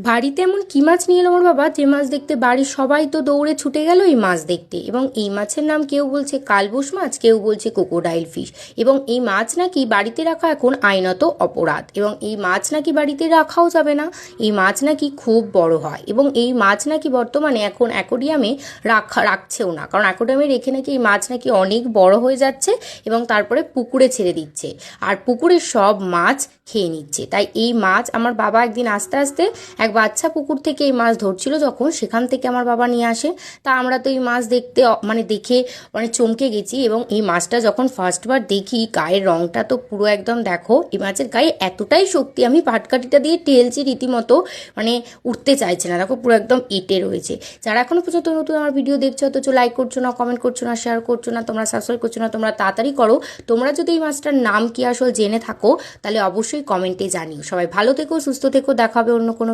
বাড়িতে এমন কি মাছ নিয়ে এলো আমার বাবা, যে মাছ দেখতে বাড়ির সবাই তো দৌড়ে ছুটে গেল এই মাছ দেখতে। এবং এই মাছের নাম কেউ বলছে কালবোশ মাছ, কেউ বলছে ক্রোকোডাইল ফিশ। এবং এই মাছ নাকি বাড়িতে রাখা এখন আইনত অপরাধ, এবং এই মাছ নাকি বাড়িতে রাখাও যাবে না। এই মাছ নাকি খুব বড় হয়, এবং এই মাছ নাকি বর্তমানে এখন অ্যাকোরিয়ামে রাখছেও না, কারণ অ্যাকোরিয়ামে রেখে নাকি এই মাছ নাকি অনেক বড় হয়ে যাচ্ছে এবং তারপরে পুকুরে ছেড়ে দিচ্ছে, আর পুকুরের সব মাছ খেয়ে নিচ্ছে। তাই এই মাছ আমার বাবা একদিন আস্তে আস্তে এক বাচ্চা পুকুর থেকে এই মাছ ধরছিল, যখন সেখান থেকে আমার বাবা নিয়ে আসে। তা আমরা তো এই মাছ দেখতে দেখে চমকে গেছি। এবং এই মাছটা যখন ফার্স্টবার দেখি, গায়ের রংটা তো পুরো একদম, দেখো এই মাছের গায়ে এতটাই শক্তি, আমি পাটকাঠিটা দিয়ে টেলছি রীতিমতো, উঠতে চাইছে না, দেখো পুরো একদম এঁটে রয়েছে। যারা এখনো পর্যন্ত নতুন আমার ভিডিও দেখছো, অথচ লাইক করছো না, কমেন্ট করছো না, শেয়ার করছো না, তোমরা সাবস্ক্রাইব করছো না, তোমরা তাড়াতাড়ি করো। তোমরা যদি এই মাছটার নাম কি আসল জেনে থাকো, তাহলে অবশ্যই কমেন্টে জানিও। সবাই ভালো থেকো, সুস্থ থেকো, দেখা হবে অন্য কোনো